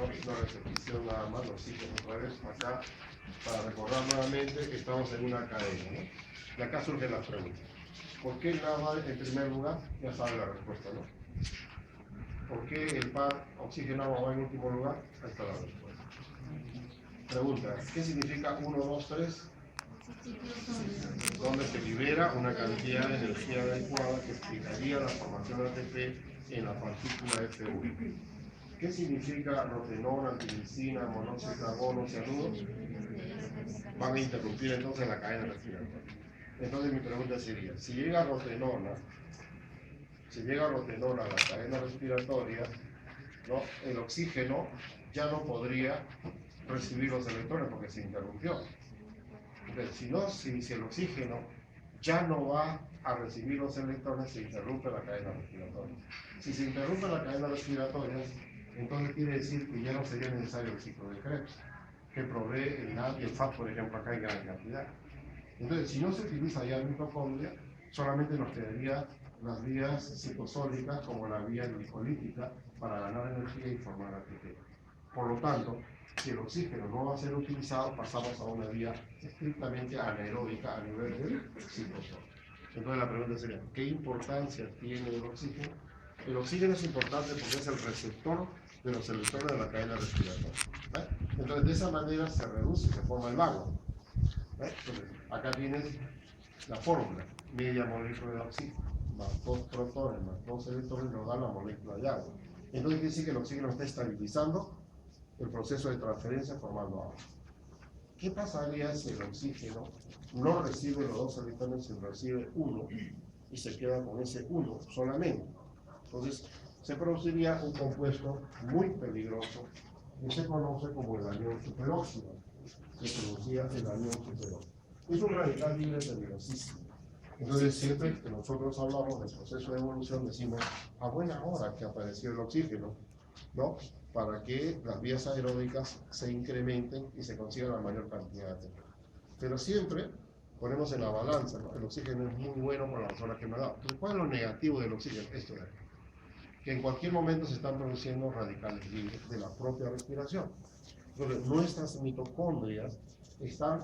una repetición nada más, los ciclos otra vez acá, para recordar nuevamente que estamos en una cadena, ¿no? Y acá surgen las preguntas. ¿Por qué el agua en primer lugar? Ya sabe la respuesta, ¿no? ¿Por qué el par oxígeno-agua va en último lugar? Ahí está la respuesta. Pregunta, ¿qué significa 1, 2, 3? Donde se libera una cantidad de energía adecuada que explicaría la formación de ATP en la partícula F1. ¿Qué significa rotenona, antimicina, monóxido de carbono, cianuros? Van a interrumpir entonces la cadena respiratoria. Entonces mi pregunta sería, si llega rotenona a la cadena respiratoria, ¿no? El oxígeno ya no podría recibir los electrones porque se interrumpió. Entonces, si el oxígeno ya no va a recibir los electrones, se interrumpe la cadena respiratoria. Si se interrumpe la cadena respiratoria, entonces quiere decir que ya no sería necesario el ciclo de Krebs, que provee el NAD y el FAD, por ejemplo, acá en gran cantidad. Entonces, si no se utiliza ya la mitocondria, solamente nos quedaría las vías citosólicas como la vía glicolítica para ganar energía y formar ATP. Por lo tanto, si el oxígeno no va a ser utilizado, pasamos a una vía estrictamente anaeróbica a nivel del citosol. Entonces la pregunta sería, ¿qué importancia tiene el oxígeno? El oxígeno es importante porque es el receptor de los electrones de la cadena respiratoria. ¿Ve? Entonces de esa manera se reduce y se forma el agua. ¿Ve? Entonces, acá tienes la fórmula, media molécula de oxígeno, más 2 protones, más 2 electrones, nos da la molécula de agua. Entonces quiere decir que el oxígeno está estabilizando el proceso de transferencia formando agua. ¿Qué pasaría si el oxígeno no recibe los 2 electrones, sino recibe 1 y se queda con ese 1 solamente? Entonces se produciría un compuesto muy peligroso que se conoce como el anión superóxido. Se producía el anión superóxido. Es un radical libre peligrosísimo. Entonces siempre que nosotros hablamos del proceso de evolución decimos a buena hora que apareció el oxígeno, ¿no? Para que las vías aeróbicas se incrementen y se consiga la mayor cantidad de ATP. Pero siempre ponemos en la balanza, ¿no? El oxígeno es muy bueno por la zona que me ha dado. Entonces, ¿cuál es lo negativo del oxígeno? Esto de aquí. Que en cualquier momento se están produciendo radicales libres de la propia respiración. Entonces, nuestras mitocondrias están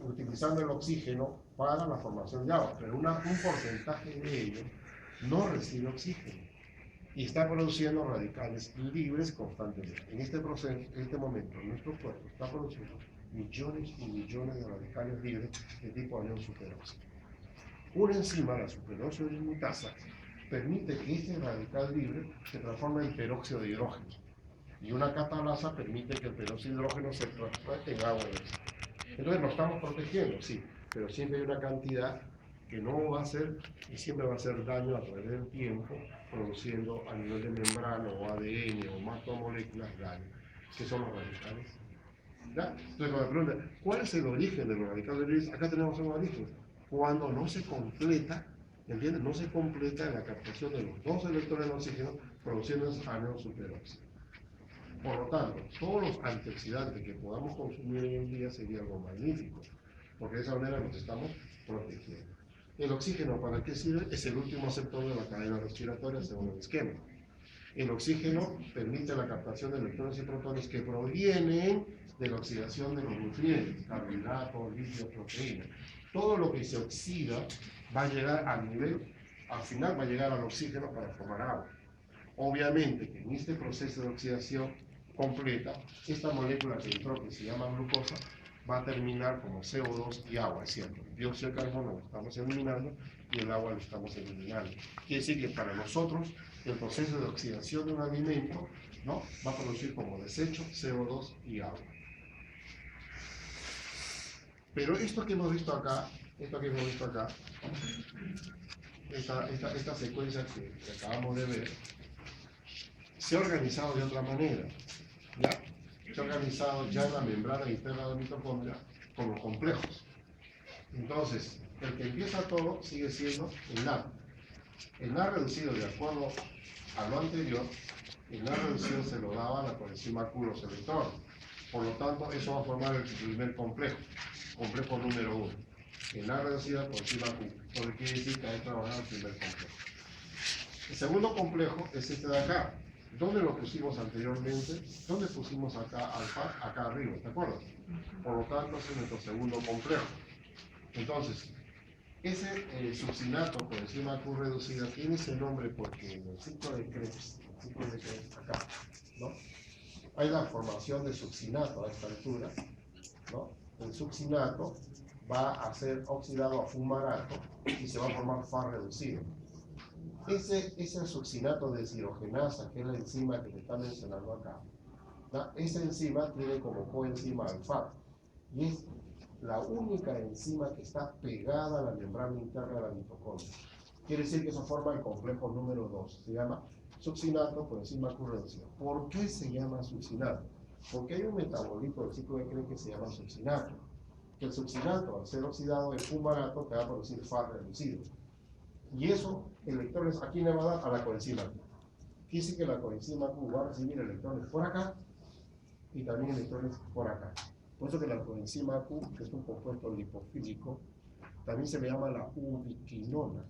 utilizando el oxígeno para la formación de agua, pero un porcentaje de ellos no recibe oxígeno y está produciendo radicales libres constantemente. En este proceso, en este momento, nuestro cuerpo está produciendo millones y millones de radicales libres de tipo anión superóxido. Una enzima, la superóxido dismutasa, permite que este radical libre se transforme en peróxido de hidrógeno. Y una catalasa permite que el peróxido de hidrógeno se transforme en agua. Entonces nos estamos protegiendo, sí, pero siempre hay una cantidad que no va a hacer y siempre va a hacer daño a través del tiempo, produciendo a nivel de membrana o ADN o macromoléculas daño, que son los radicales. ¿Ya? Entonces cuando me preguntan, ¿cuál es el origen de los radicales libres? Acá tenemos un origen. Cuando no se completa, ¿entiendes? No se completa la captación de los 2 electrones de oxígeno produciendo ese anión superóxido. Por lo tanto, todos los antioxidantes que podamos consumir hoy en día sería algo magnífico, porque de esa manera nos estamos protegiendo. El oxígeno, ¿para qué sirve? Es el último sector de la cadena respiratoria según el esquema. El oxígeno permite la captación de electrones y protones que provienen de la oxidación de los nutrientes, carbohidratos, lípidos, proteínas. Todo lo que se oxida va a llegar al final va a llegar al oxígeno para formar agua. Obviamente que en este proceso de oxidación completa, esta molécula que entró, que se llama glucosa, va a terminar como CO2 y agua, es cierto. El dióxido de carbono lo estamos eliminando y el agua lo estamos eliminando. Quiere decir que para nosotros el proceso de oxidación de un alimento, ¿no?, va a producir como desecho CO2 y agua. Pero esto que hemos visto acá, esta secuencia que acabamos de ver, se ha organizado de otra manera, ¿ya? Se ha organizado ya en la membrana interna de la mitocondria como complejos. Entonces, el que empieza todo sigue siendo el NAD. El NAD reducido, de acuerdo a lo anterior, el NAD reducido se lo daba a la coenzima Q los electrones. Por lo tanto, eso va a formar el primer complejo número 1. El NAD reducido por encima Q, lo que quiere decir que ahí trabajaba el primer complejo. El segundo complejo es este de acá, ¿Dónde lo pusimos anteriormente? ¿Dónde pusimos acá alfa? Acá arriba, ¿te acuerdas? Por lo tanto, ese es nuestro segundo complejo. Entonces, ese succinato por enzima Q reducida tiene ese nombre porque en el ciclo de Krebs, acá, ¿no? Hay la formación de succinato a esta altura, ¿no? El succinato va a ser oxidado a fumarato y se va a formar Fa reducido. Ese succinato de deshidrogenasa, que es la enzima que te está mencionando acá, ¿no? Esa enzima tiene como coenzima alfa y es la única enzima que está pegada a la membrana interna de la mitocondria. Quiere decir que eso forma el complejo número 2. Se llama succinato por enzima Q reducida. ¿Por qué se llama succinato? Porque hay un metabolito del ciclo de Krebs que se llama succinato. Que el succinato, al ser oxidado en fumarato, te va a producir Fa reducido. Y eso, electrones, ¿a quién le va a dar? A la coenzima Q. Quiere decir que la coenzima Q va a recibir electrones por acá y también electrones por acá. Por eso que la coenzima Q, que es un compuesto lipofílico, también se le llama la ubiquinona,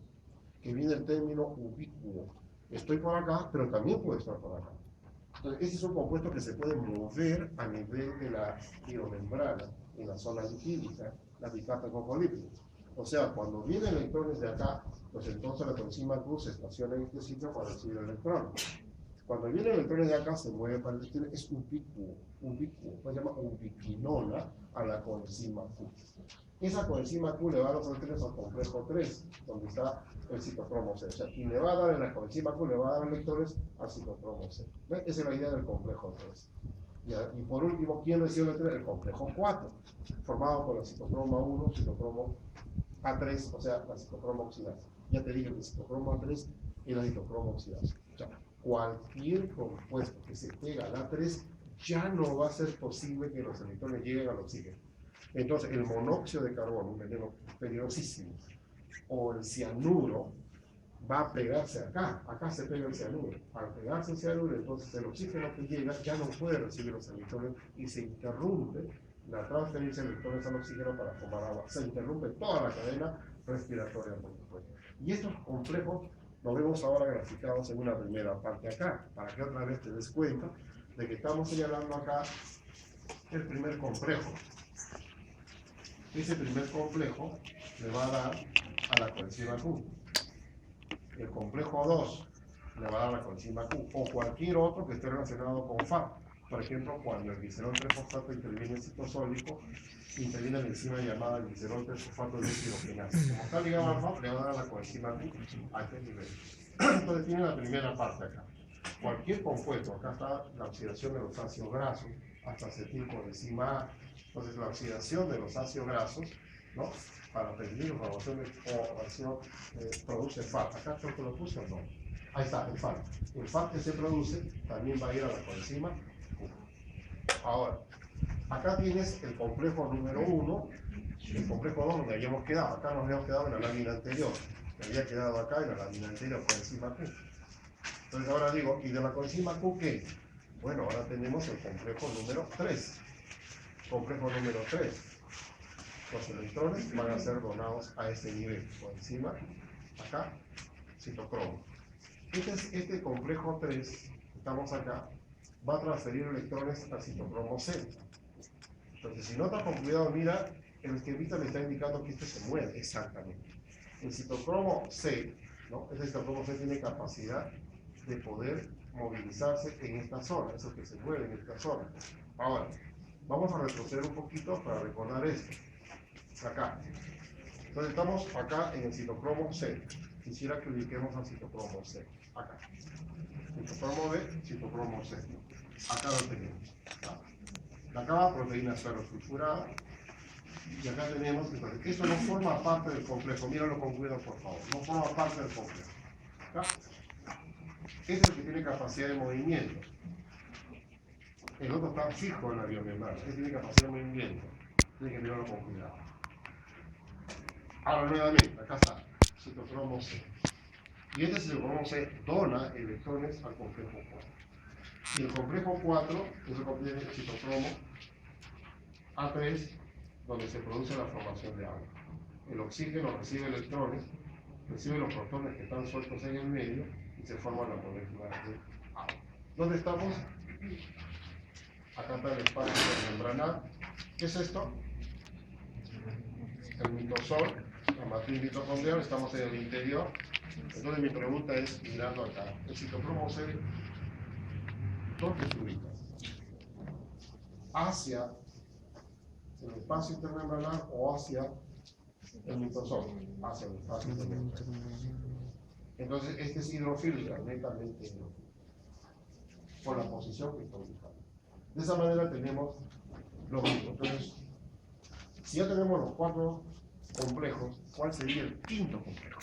que viene del término ubicuo. Estoy por acá, pero también puedo estar por acá. Entonces, ese es un compuesto que se puede mover a nivel de la biomembrana, en la zona lipídica, la bicapa fosfolípidos. O sea, cuando vienen electrones de acá, pues entonces la coenzima Q se estaciona en este sitio para recibir electrones. Cuando vienen electrones de acá, se mueve para el destino, es ubicuo, se llama ubiquinona a la coenzima Q. Esa coenzima Q le va a dar los electrones al complejo 3, donde está el citocromo C. O sea, quien le va a dar en la coenzima Q le va a dar electrones al citocromo C. ¿Ves? Esa es la idea del complejo 3. Y por último, ¿quién recibe electrones? El complejo 4, formado por la citocromo 1, citocromo A3, o sea, la citocromo oxidasa. Ya te dije que el citocromo A3 es la citocromo oxidasa. O sea, cualquier compuesto que se pega al A3 ya no va a ser posible que los electrones lleguen al oxígeno. Entonces, el monóxido de carbono, un veneno peligrosísimo, o el cianuro, va a pegarse acá. Acá se pega el cianuro. Al pegarse el cianuro, entonces el oxígeno que llega ya no puede recibir los electrones y se interrumpe la transferencia de electrones al oxígeno para formar agua. Se interrumpe toda la cadena respiratoria, por supuesto. Y estos complejos los vemos ahora graficados en una primera parte acá, para que otra vez te des cuenta de que estamos señalando acá el primer complejo. Ese primer complejo le va a dar a la coenzima Q. El complejo 2 le va a dar a la coenzima Q o cualquier otro que esté relacionado con Fa. Por ejemplo, cuando el glicerol 3-fosfato interviene en citosólico, interviene la enzima llamada glicerol 3-fosfato deshidrogenasa. Como está ligado al Fa, le va a dar a la coenzima Q a este nivel. Entonces tiene la primera parte acá. Cualquier compuesto, acá está la oxidación de los ácidos grasos, hasta acetilcoenzima A. Entonces la oxidación de los ácidos grasos, ¿no? Para prevenir la formación de produce FAT. ¿Acá creo que lo puse o no? Ahí está, el FAT. El FAT que se produce también va a ir a la coenzima Q. Ahora, acá tienes el complejo número 1, el complejo 2 donde habíamos quedado. Acá nos habíamos quedado en la lámina anterior. Me había quedado acá en la lámina anterior, coenzima Q. Entonces ahora digo, ¿y de la coenzima Q qué? Bueno, ahora tenemos el complejo número 3. Complejo número 3. Los electrones van a ser donados a este nivel. Coenzima, acá, citocromo. Este complejo 3, estamos acá, va a transferir electrones al citocromo C. Entonces, si notas con cuidado, mira, el esquemita me está indicando que este se mueve exactamente. El citocromo C, ¿no? Ese citocromo C tiene capacidad de poder movilizarse en esta zona, eso que se mueve en esta zona. Ahora, vamos a retroceder un poquito para recordar esto. Acá. Entonces estamos acá en el citocromo C. Quisiera que ubiquemos al citocromo C. Acá. Citocromo B, citocromo C. Acá lo tenemos. Acá va proteína esferosulfurada. Y acá tenemos, entonces, esto no forma parte del complejo. Míralo con cuidado, por favor. No forma parte del complejo. ¿Acá? Este es el que tiene capacidad de movimiento. El otro está fijo en la biomembrana. Este tiene capacidad de movimiento. Tiene que mirarlo con cuidado. Ahora nuevamente, acá está, citocromo C. Y este citocromo C dona electrones al complejo 4. Y el complejo 4, eso contiene el citocromo A3, donde se produce la formación de agua. El oxígeno recibe electrones, recibe los protones que están sueltos en el medio y se forma la molécula de agua. ¿Dónde estamos? Acá está el espacio membranal. ¿Qué es esto? El mitosol, la matriz mitocondrial, estamos en el interior. Entonces mi pregunta es, mirando acá, el citoplasma C, ¿dónde se ubica? ¿Hacia el espacio intermembranal o hacia el mitosol? Hacia el espacio intermembranal. Entonces este es hidrofílica, netamente hidrofílica, por la posición que está ubicada. De esa manera tenemos los mismos. Entonces, si ya tenemos los 4 complejos, ¿cuál sería el quinto complejo?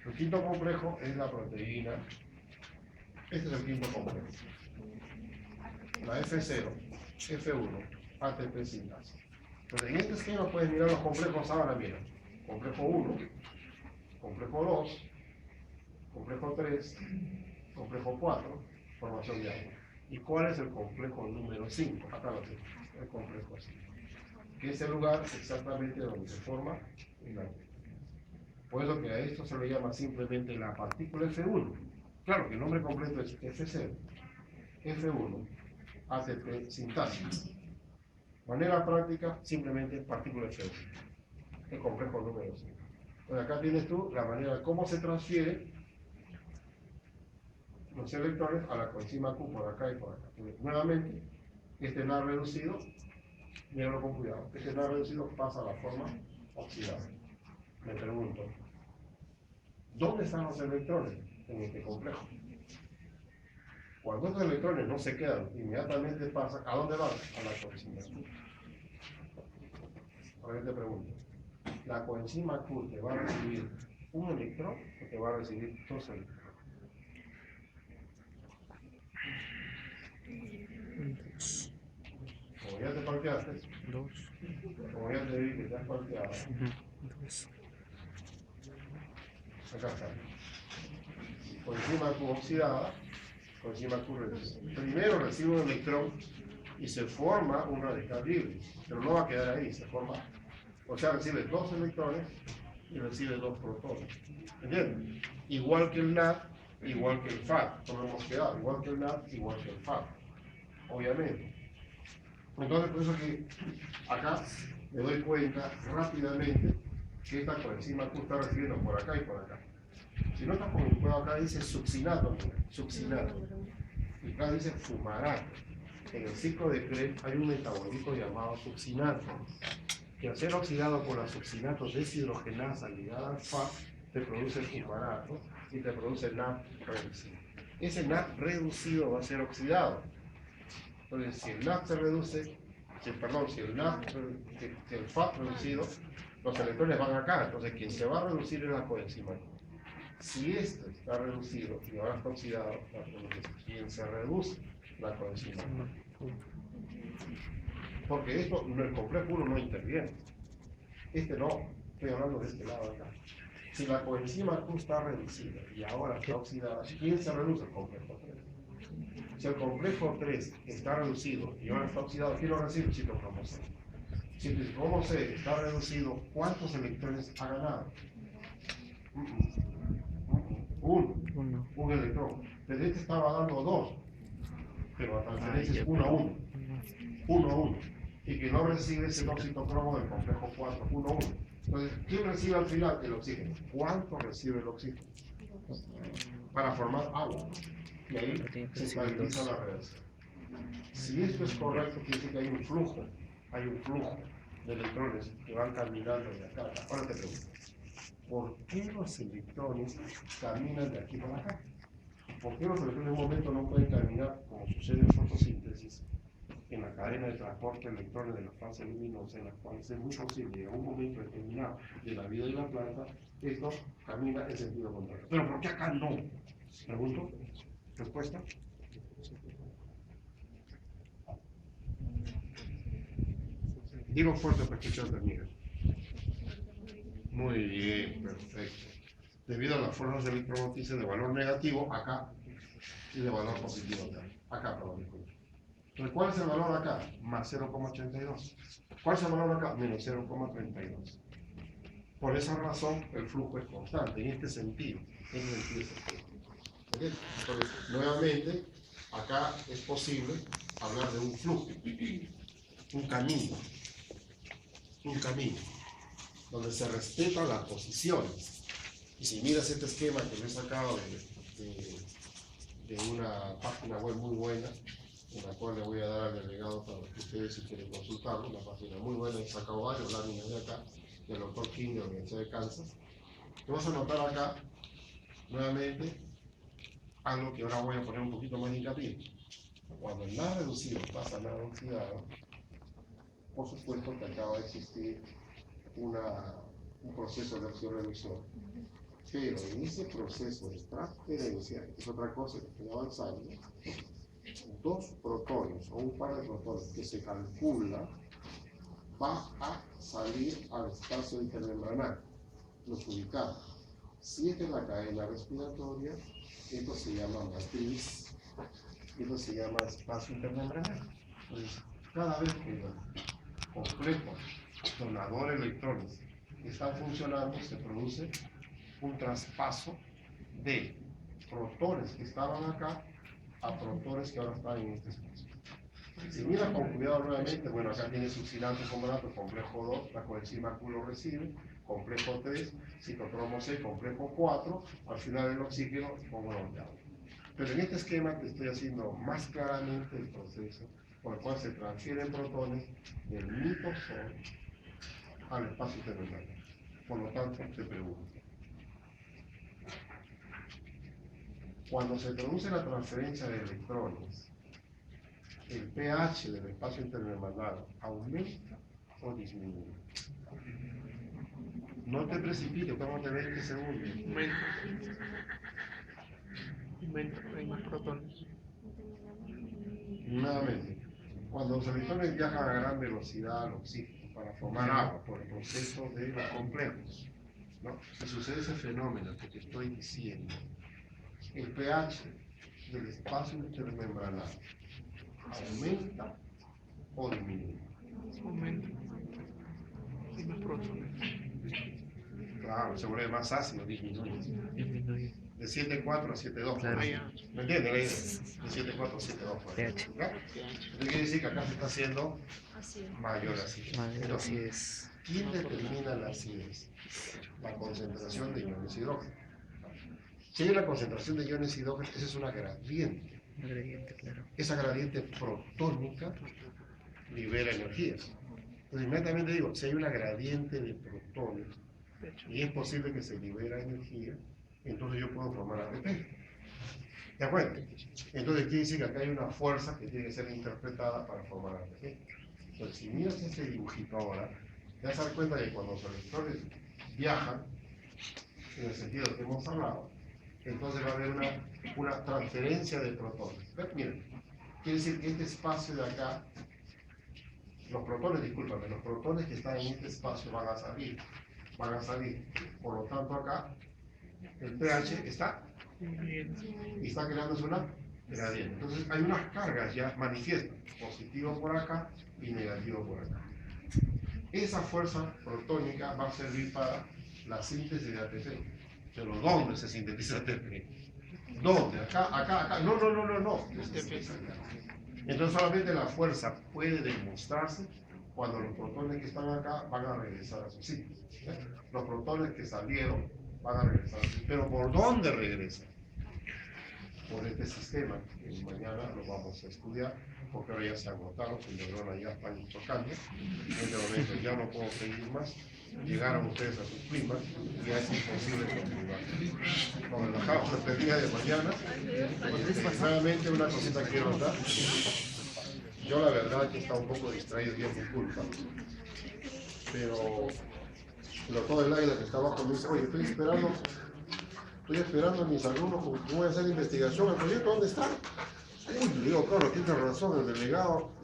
El quinto complejo es la proteína. Este es el quinto complejo. La F0, F1, ATP sintasa. Entonces, en este esquema puedes mirar los complejos ahora, mira. Complejo 1, complejo 2, complejo 3, complejo 4, formación de agua. ¿Y cuál es el complejo número 5? Acá lo tengo, el complejo 5. Que es el lugar exactamente donde se forma el agua. Por eso que a esto se le llama simplemente la partícula F1. Claro que el nombre completo es F0, F1, ATP sintasa. Manera práctica, simplemente partícula F1. El complejo número 5. Bueno, acá tienes tú la manera cómo se transfiere los electrones a la coenzima Q por acá y por acá. Entonces, nuevamente, este NAD reducido, míralo con cuidado, este NAD reducido pasa a la forma oxidada. Me pregunto, ¿dónde están los electrones en este complejo? Cuando estos electrones no se quedan, inmediatamente pasan, ¿a dónde van? A la coenzima Q. Ahora yo te pregunto, ¿la coenzima Q te va a recibir un electrón o te va a recibir 2 electrones? Como ya te parqueaste, como ya te vi que te has parqueado, acá está. Coenzima Q oxidada, coenzima Q reducida. Primero recibe un electrón y se forma un radical libre, pero no va a quedar ahí, se forma. O sea, recibe 2 electrones y recibe 2 protones. ¿Entiendes? Igual que el NAD, igual que el FAT, no hemos quedado, igual que el NAD, igual que el FAT, obviamente. Entonces, por eso que acá me doy cuenta rápidamente que esta coenzima Q está recibiendo por acá y por acá. Si no está con el juego acá dice succinato, succinato. Y acá dice fumarato. En el ciclo de Krebs hay un metabolito llamado succinato, que al ser oxidado por la succinato deshidrogenasa ligada al FAT, te produce fumarato y te produce NAD reducido. Ese NAD reducido va a ser oxidado. Entonces, si el NAD se reduce, si el FAT reducido, los electrones van acá. Entonces, quien se va a reducir es la coenzima. Si este está reducido y ahora está oxidado, quien se reduce, la coenzima. Porque esto, el complejo 1 no interviene. Este no, estoy hablando de este lado acá. Si la coenzima Q está reducida y ahora está oxidada, ¿quién se reduce? El complejo 3. Si el complejo 3 está reducido y ahora está oxidado, ¿quién lo recibe? El citoplasma C. Si el citoplasma C está reducido, ¿cuántos electrones ha ganado? Un electrón. Pero este estaba dando 2, pero la transferencia es 1 a 1. 1 a 1. Y que no recibe ese citocromo del complejo 4, 1 a 1. Entonces, ¿quién recibe al final? El oxígeno. ¿Cuánto recibe el oxígeno? Para formar agua. Y ahí se estabiliza la reacción. Si esto es correcto, quiere decir que hay un flujo de electrones que van caminando de acá a acá. Ahora te pregunto, ¿por qué los electrones caminan de aquí para acá? ¿Por qué los electrones en un momento no pueden caminar, como sucede en fotosíntesis, en la cadena de transporte de electrones de la fase luminosa, en la cual es muy posible en un momento determinado de la vida de la planta, esto camina en sentido contrario? ¿Pero por qué acá no? Pregunto. ¿Respuesta? Digo fuerte para que ustedes terminen. Muy bien, perfecto. Debido a las fuerzas electromotrices de valor negativo acá y de valor positivo acá. Disculpe. Entonces, ¿cuál es el valor acá? Más 0,82. ¿Cuál es el valor acá? Menos 0,32. Por esa razón, el flujo es constante, en este sentido. Entonces, nuevamente, acá es posible hablar de un flujo, un camino, donde se respetan las posiciones. Y si miras este esquema que me he sacado de una página web muy buena, en la cual le voy a dar al delegado para que ustedes si quieren consultarlo, una página muy buena, he sacado varios láminas de acá, del doctor King de la Universidad de Kansas. Te vas a notar acá, nuevamente, algo que ahora voy a poner un poquito más de hincapié. Cuando el nada reducido pasa a nada oxidado, por supuesto que acaba de existir un proceso de oxidorreducción. Pero en ese proceso de transferencia, que es otra cosa que estoy avanzando, dos protones o un par de protones que se calcula va a salir al espacio intermembranal, los ubicados. Si esta es la cadena respiratoria, esto se llama matriz, esto se llama espacio intermembranal. Entonces, cada vez que el complejo donador de electrones está funcionando, se produce un traspaso de protones que estaban acá a protones que ahora están en este espacio. Si miras con cuidado nuevamente, bueno, acá tienes succinante combinato, complejo 2, la coenzima Q lo recibe, complejo 3, citocromo C, complejo 4, al final el oxígeno pongo el agua. Pero en este esquema te estoy haciendo más claramente el proceso por el cual se transfieren protones del mitosol al espacio terminal. Por lo tanto, te pregunto, cuando se produce la transferencia de electrones, ¿el pH del espacio intermembranal aumenta o disminuye? No te precipites, vamos a ver 20 segundos. Aumenta, hay más protones. Nuevamente, cuando los electrones viajan a gran velocidad al oxígeno para formar agua por el proceso de los complejos, ¿no? Si sucede ese fenómeno que te estoy diciendo, el pH del espacio intermembranal ¿aumenta o disminuye? Aumenta. Hay más protones. Claro, se vuelve más ácido, disminuye. Disminuye. De 7.4 a 7.2. Claro. ¿Me entiendes? De 7.4 a 7.2. pH. Esto quiere decir que acá se está haciendo mayor acidez. Entonces, ¿Quién determina la acidez? La concentración de iones hidrógeno. Si hay una concentración de iones hidrógeno, esa es una gradiente. un gradiente, claro. Esa gradiente protónica libera energías. Entonces, inmediatamente digo, si hay una gradiente de protones y es posible que se libera energía, entonces yo puedo formar ATP. ¿De acuerdo? Entonces quiere decir que acá hay una fuerza que tiene que ser interpretada para formar ATP. Entonces, si miras este dibujito ahora, te vas a dar cuenta que cuando los electrones viajan, en el sentido que hemos hablado, entonces va a haber una transferencia de protones. Miren, quiere decir que este espacio de acá, los protones que están en este espacio van a salir. Por lo tanto acá, el pH está y está creándose una gradiente. Entonces hay unas cargas ya manifiestas, positivo por acá y negativo por acá. Esa fuerza protónica va a servir para la síntesis de ATP. Pero ¿dónde se sintetiza ATP? ¿Dónde? Acá. No. Entonces solamente la fuerza puede demostrarse cuando los protones que están acá van a regresar a su sitio. Los protones que salieron van a regresar a su sitio. ¿Pero por dónde regresan? Por este sistema, que mañana lo vamos a estudiar, porque ahora ya se agotaron, el neurona ya están chocando. En este momento ya no puedo seguir más. Llegaron ustedes a sus primas y ya es imposible continuar. Nos relajamos hasta el día de mañana. Nuevamente una cosita que quiero dar. Yo la verdad que estaba un poco distraído y es mi culpa. Pero todo el aire que estaba abajo me dice, oye, estoy esperando a mis alumnos, voy a hacer investigación. ¿El proyecto dónde está? Uy, le digo, claro, tienes razón, el delegado.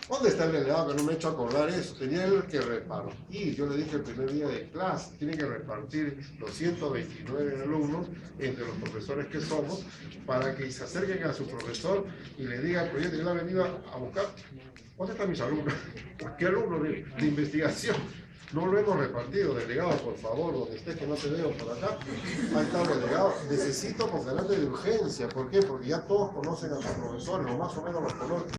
¿Dónde está el delegado que no me ha hecho acordar eso? Tenía él que repartir. Yo le dije el primer día de clase, tiene que repartir los 129 alumnos entre los profesores que somos para que se acerquen a su profesor y le diga al proyecto que él ha venido a buscar. ¿Dónde están mis alumnos? ¿Qué alumnos de investigación? No lo hemos repartido, delegado, por favor, donde estés, que no te veo por acá. Ahí está el delegado. Necesito con carácter de urgencia. ¿Por qué? Porque ya todos conocen a sus profesores, o más o menos los conocen.